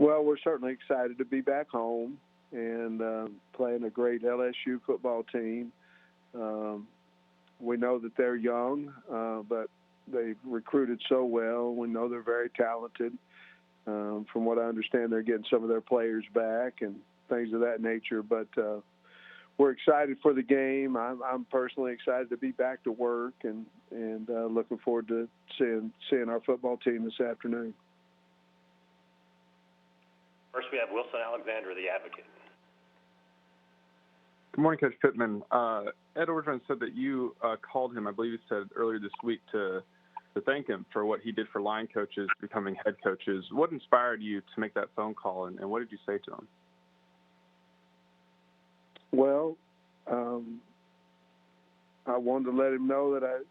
Well, we're certainly excited to be back home and playing a great LSU football team. We know that they're young, but they've recruited so well. We know they're very talented. From what I understand, they're getting some of their players back and things of that nature. But we're excited for the game. I'm personally excited to be back to work and looking forward to seeing our football team this afternoon. First, we have Wilson Alexander, the Advocate. Good morning, Coach Pittman. Ed Orgeron said that you called him, I believe he said earlier this week, to thank him for what he did for line coaches becoming head coaches. What inspired you to make that phone call, and what did you say to him? Well, I wanted to let him know that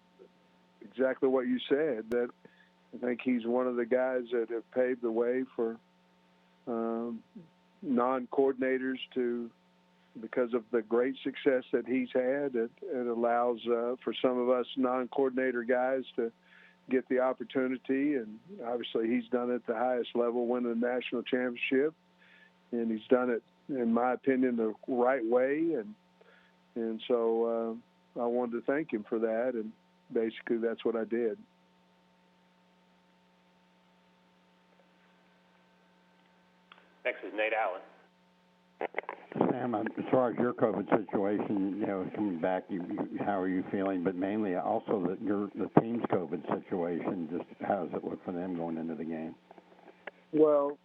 exactly what you said, that I think he's one of the guys that have paved the way for non-coordinators because of the great success that he's had. It allows for some of us non-coordinator guys to get the opportunity, and obviously he's done it at the highest level, winning a national championship, and he's done it, in my opinion, the right way, and so I wanted to thank him for that, and basically that's what I did. Next is Nate Allen. Sam, as far as your COVID situation, coming back, how are you feeling? But mainly also the team's COVID situation, just how does it look for them going into the game? Well,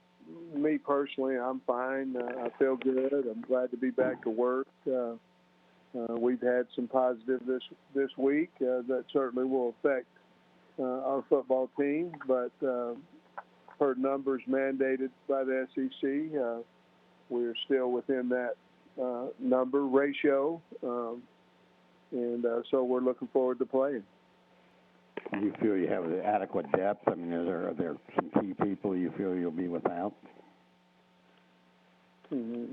me personally, I'm fine. I feel good. I'm glad to be back to work. We've had some positive this week that certainly will affect our football team, but per numbers mandated by the SEC, we're still within that number ratio, and so we're looking forward to playing. Do you feel you have the adequate depth? I mean, are there some key people you feel you'll be without? Mm-hmm.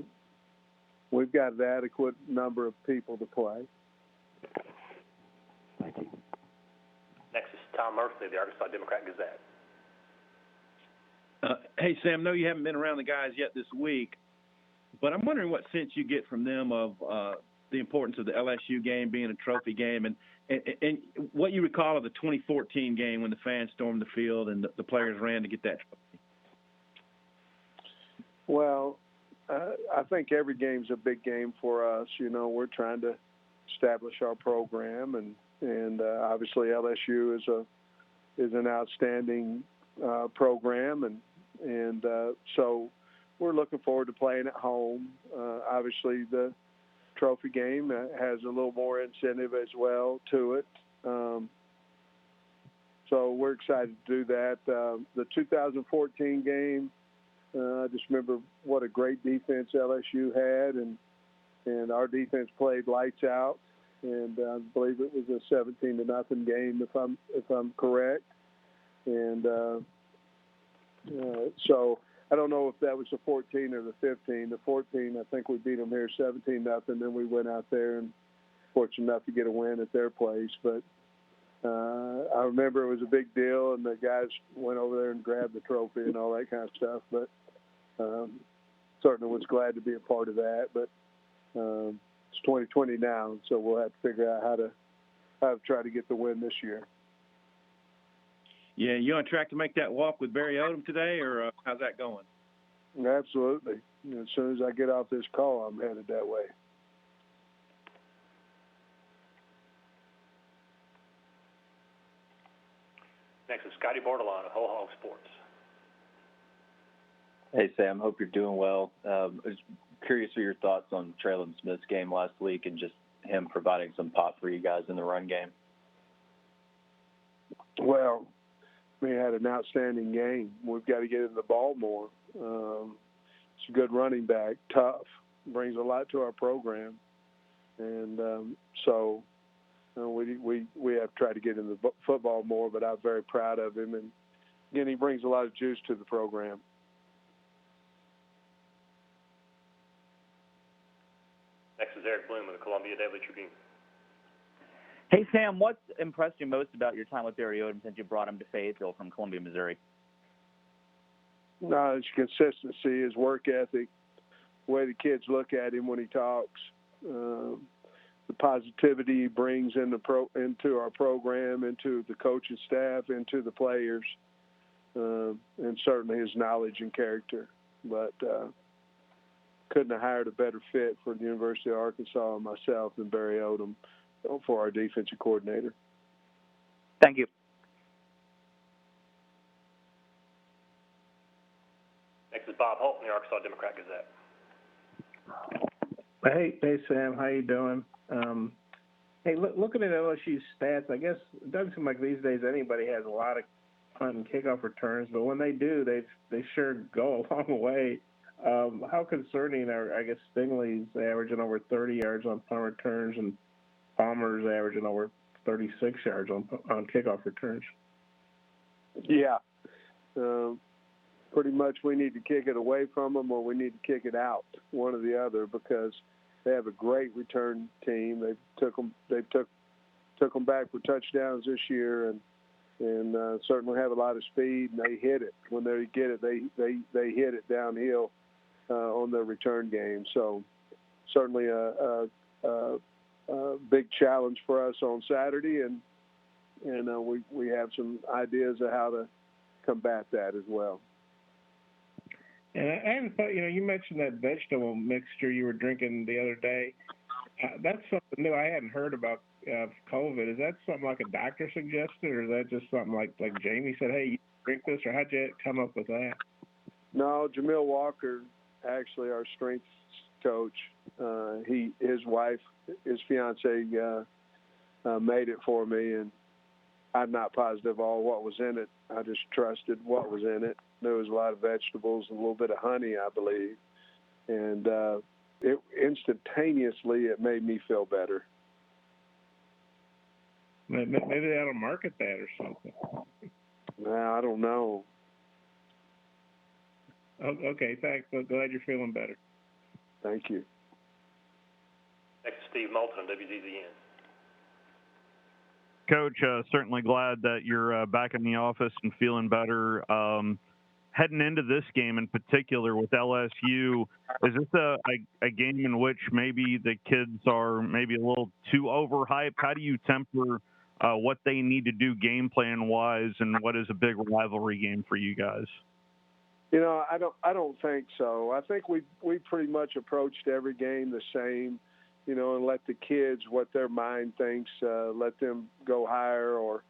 We've got an adequate number of people to play. Thank you. Next is Tom Murphy, the Arkansas Democrat-Gazette. Hey, Sam, I know you haven't been around the guys yet this week, but I'm wondering what sense you get from them of the importance of the LSU game being a trophy game and what you recall of the 2014 game when the fans stormed the field and the players ran to get that trophy. Well, I think every game's a big game for us. We're trying to establish our program, and obviously LSU is an outstanding program, and so we're looking forward to playing at home. Obviously, the trophy game has a little more incentive as well to it. So we're excited to do that. The 2014 game, I just remember what a great defense LSU had, and our defense played lights out, and I believe it was a 17-0 game if I'm correct. And so I don't know if that was the 14 or the 15. The 14, I think we beat them here 17-0. Then we went out there and fortunate enough to get a win at their place. But I remember it was a big deal, and the guys went over there and grabbed the trophy and all that kind of stuff. But certainly was glad to be a part of that. But it's 2020 now, so we'll have to figure out how to try to get the win this year. Yeah, you on track to make that walk with Barry Odom today, or how's that going? Absolutely. As soon as I get off this call, I'm headed that way. Next is Scotty Bordelon of Whole Hog Sports. Hey, Sam. Hope you're doing well. I was curious for your thoughts on Traylon Smith's game last week and just him providing some pop for you guys in the run game. Well, he had an outstanding game. We've got to get him the ball more. He's a good running back, tough, brings a lot to our program. And so we have tried to get him the football more, but I'm very proud of him. And, again, he brings a lot of juice to the program. Next is Eric Bloom of the Columbia Daily Tribune. Hey, Sam, what's impressed you most about your time with Barry Odom since you brought him to Fayetteville from Columbia, Missouri? No, his consistency, his work ethic, the way the kids look at him when he talks, the positivity he brings into our program, into the coaching staff, into the players, and certainly his knowledge and character. But couldn't have hired a better fit for the University of Arkansas and myself than Barry Odom for our defensive coordinator. Thank you. Next is Bob Holt in the Arkansas Democrat Gazette. Hey, Sam, how you doing? Hey, looking at LSU's stats, I guess it doesn't seem like these days anybody has a lot of punt and kickoff returns, but when they do, they sure go a long way. How concerning are, I guess, Stingley's averaging over 30 yards on punt returns and Palmer's averaging over 36 yards on kickoff returns? Yeah. Pretty much we need to kick it away from them or we need to kick it out, one or the other, because they have a great return team. They took them back for touchdowns this year, and certainly have a lot of speed, and they hit it. When they get it, they hit it downhill on their return game. So certainly a big challenge for us on Saturday, and we have some ideas of how to combat that as well. And I hadn't thought, you mentioned that vegetable mixture you were drinking the other day. That's something new I hadn't heard about COVID. Is that something like a doctor suggested, or is that just something like Jamie said, hey, you drink this, or how'd you come up with that? No, Jamil Walker, actually our strength coach, his wife, his fiance made it for me, and I'm not positive all what was in it. I just trusted what was in it. There was a lot of vegetables, a little bit of honey, I believe. And it instantaneously, it made me feel better. Maybe they ought to market that or something. I don't know. Okay, thanks. I'm glad you're feeling better. Thank you. Next is Steve Moulton on WZZN. Coach, certainly glad that you're back in the office and feeling better. Heading into this game in particular with LSU, is this a game in which maybe the kids are maybe a little too overhyped? How do you temper what they need to do game plan wise, and what is a big rivalry game for you guys? I don't think so. I think we pretty much approached every game the same, and let the kids, what their mind thinks, let them go higher or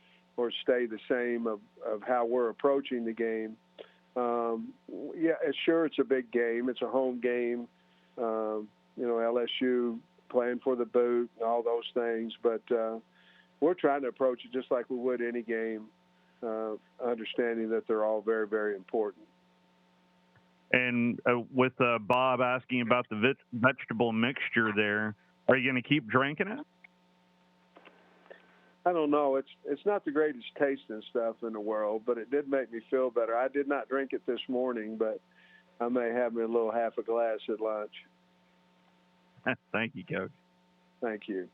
stay the same of how we're approaching the game. Sure, it's a big game. It's a home game. LSU playing for the boot and all those things. But we're trying to approach it just like we would any game, understanding that they're all very, very important. And with Bob asking about the vegetable mixture there, are you going to keep drinking it? I don't know. It's not the greatest tasting stuff in the world, but it did make me feel better. I did not drink it this morning, but I may have me a little half a glass at lunch. Thank you, Coach. Thank you.